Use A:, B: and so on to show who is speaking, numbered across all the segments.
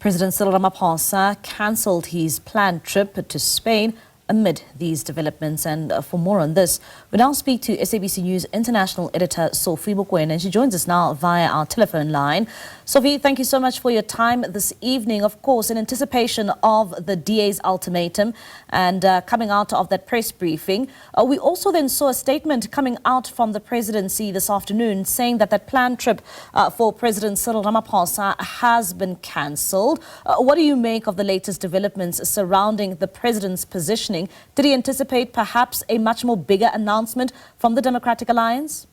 A: President Cyril Ramaphosa cancelled his planned trip to Spain amid these developments. And for more on this, we now speak to SABC News International Editor Sophie Mokoena, and she joins us now via our telephone line. Sophie, thank you so much for your time this evening. Of course, in anticipation of the DA's ultimatum and coming out of that press briefing, we also then saw a statement coming out from the presidency this afternoon saying that that planned trip for President Cyril Ramaphosa has been cancelled. What do you make of the latest developments surrounding the president's positioning? Did he anticipate perhaps a much more bigger announcement from the Democratic Alliance?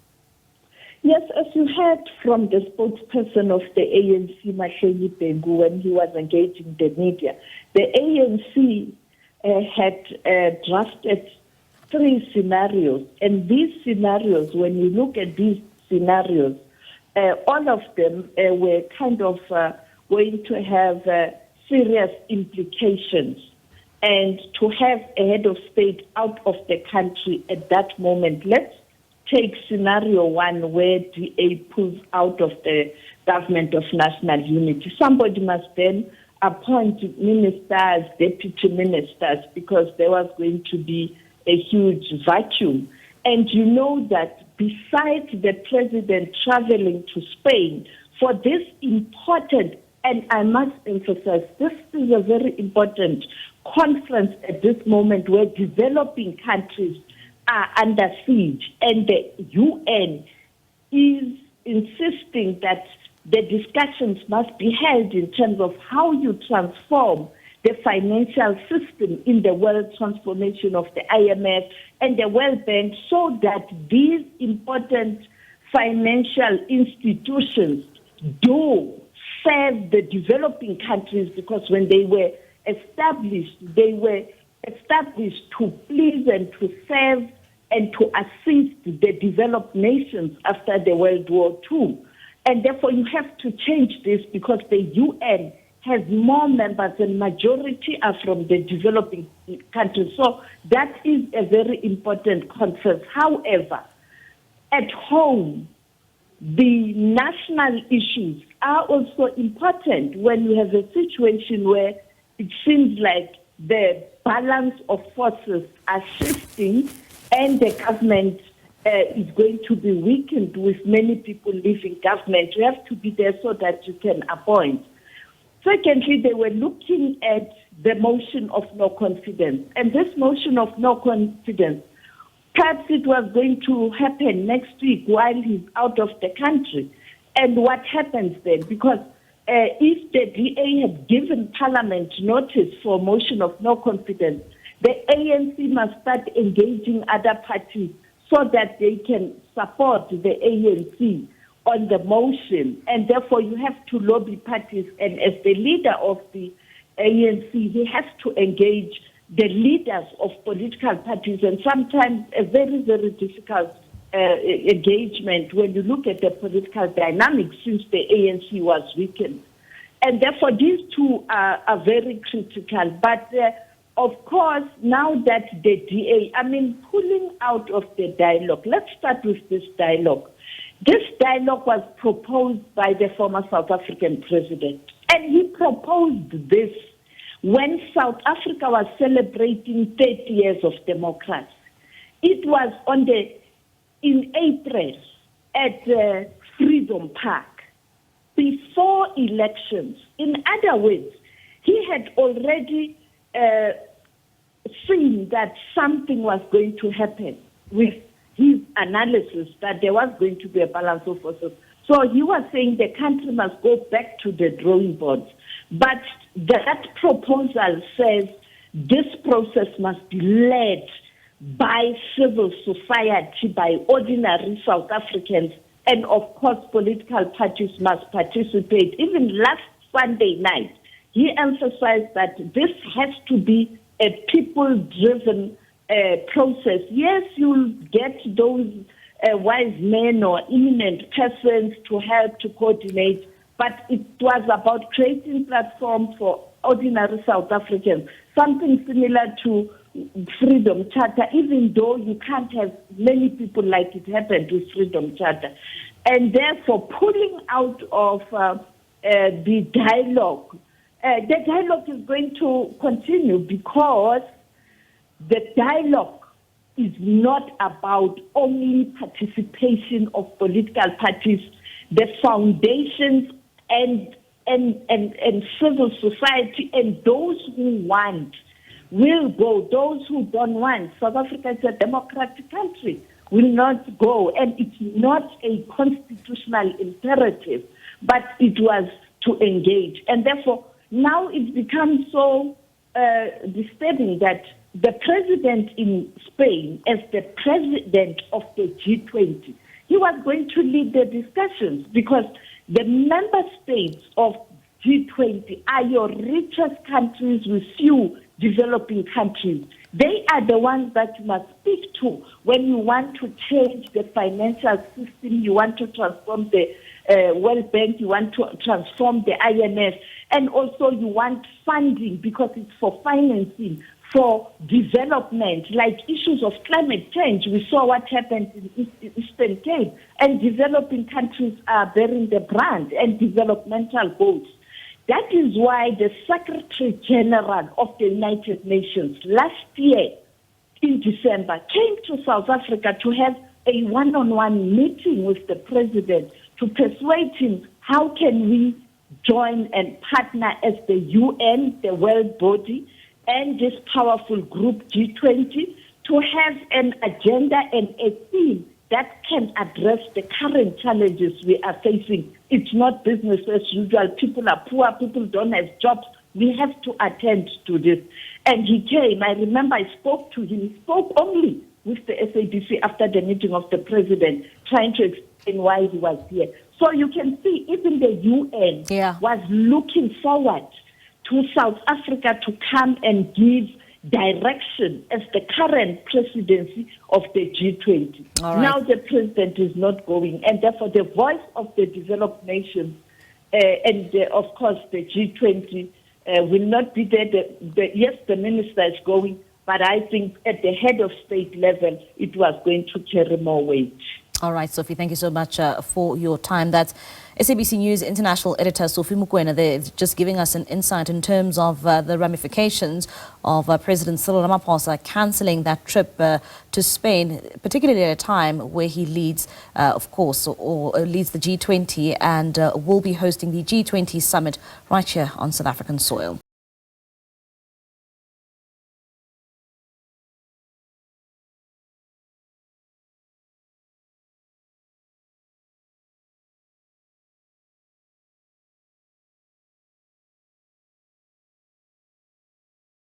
B: Yes, as you heard from the spokesperson of the ANC, Mahlengi Bhengu, when he was engaging the media, the ANC had drafted 3 scenarios. And these scenarios, when you look at these scenarios, all of them were kind of going to have serious implications. And to have a head of state out of the country at that moment, let's take scenario 1 where DA pulls out of the government of national unity. Somebody must then appoint ministers, deputy ministers, because there was going to be a huge vacuum. And you know that besides the president traveling to Spain for this important, and I must emphasize, this is a very important conference at this moment where developing countries are under siege, and the UN is insisting that the discussions must be held in terms of how you transform the financial system in the world transformation of the IMF and the World Bank, so that these important financial institutions do serve the developing countries, because when they were established to please and to serve and to assist the developed nations after the World War II. And therefore you have to change this, because the UN has more members and majority are from the developing countries. So that is a very important conference. However, at home, the national issues are also important when you have a situation where it seems like the balance of forces are shifting and the government is going to be weakened with many people leaving government. You have to be there so that you can appoint. Secondly, they were looking at the motion of no confidence. And this motion of no confidence, perhaps it was going to happen next week while he's out of the country. And what happens then? Because if the DA had given Parliament notice for motion of no confidence, the ANC must start engaging other parties so that they can support the ANC on the motion. And therefore you have to lobby parties. And as the leader of the ANC, he has to engage the leaders of political parties, and sometimes a very, very difficult engagement when you look at the political dynamics since the ANC was weakened. And therefore these two are very critical. But of course, now that the DA, pulling out of the dialogue, let's start with this dialogue. This dialogue was proposed by the former South African president, and he proposed this when South Africa was celebrating 30 years of democracy. It was in April at Freedom Park, before elections. In other words, he had already seen that something was going to happen with his analysis, that there was going to be a balance of forces. So he was saying the country must go back to the drawing boards. But that proposal says this process must be led by civil society, by ordinary South Africans, and of course political parties must participate. Even last Sunday night, he emphasized that this has to be a people-driven process. Yes, you'll get those wise men or eminent persons to help to coordinate, but it was about creating platform for ordinary South Africans, something similar to Freedom Charter, even though you can't have many people like it happened with Freedom Charter. And therefore, pulling out of the dialogue the dialogue is going to continue because the dialogue is not about only participation of political parties. The foundations and civil society and those who want will go. Those who don't want, South Africa is a democratic country, will not go. And it's not a constitutional imperative, but it was to engage. And therefore, now it's become so disturbing that the president in Spain, as the president of the G20, he was going to lead the discussions because the member states of G20 are your richest countries with few developing countries. They are the ones that you must speak to when you want to change the financial system, you want to transform the World Bank, you want to transform the IMF, and also you want funding because it's for financing, for development, like issues of climate change. We saw what happened in Eastern Cape, and developing countries are bearing the brunt and developmental goals. That is why the Secretary General of the United Nations last year in December came to South Africa to have a one-on-one meeting with the president to persuade him how can we join and partner as the UN, the world body, and this powerful group G20 to have an agenda and a theme that can address the current challenges we are facing. It's not business as usual. People are poor, people don't have jobs. We have to attend to this. And he came, I remember I spoke to him. He spoke only with the SABC after the meeting of the president, trying to explain why he was here. So you can see even the UN was looking forward to South Africa to come and give direction as the current presidency of the G20.
A: Right.
B: Now the president is not going, and therefore the voice of the developed nations and of course the G20 will not be there. Yes, the minister is going, but I think at the head of state level, it was going to carry more weight.
A: All right, Sophie, thank you so much for your time. That's SABC News International Editor Sophie Mokoena there, just giving us an insight in terms of the ramifications of President Cyril Ramaphosa cancelling that trip to Spain, particularly at a time where he leads, of course, or leads the G20 and will be hosting the G20 summit right here on South African soil.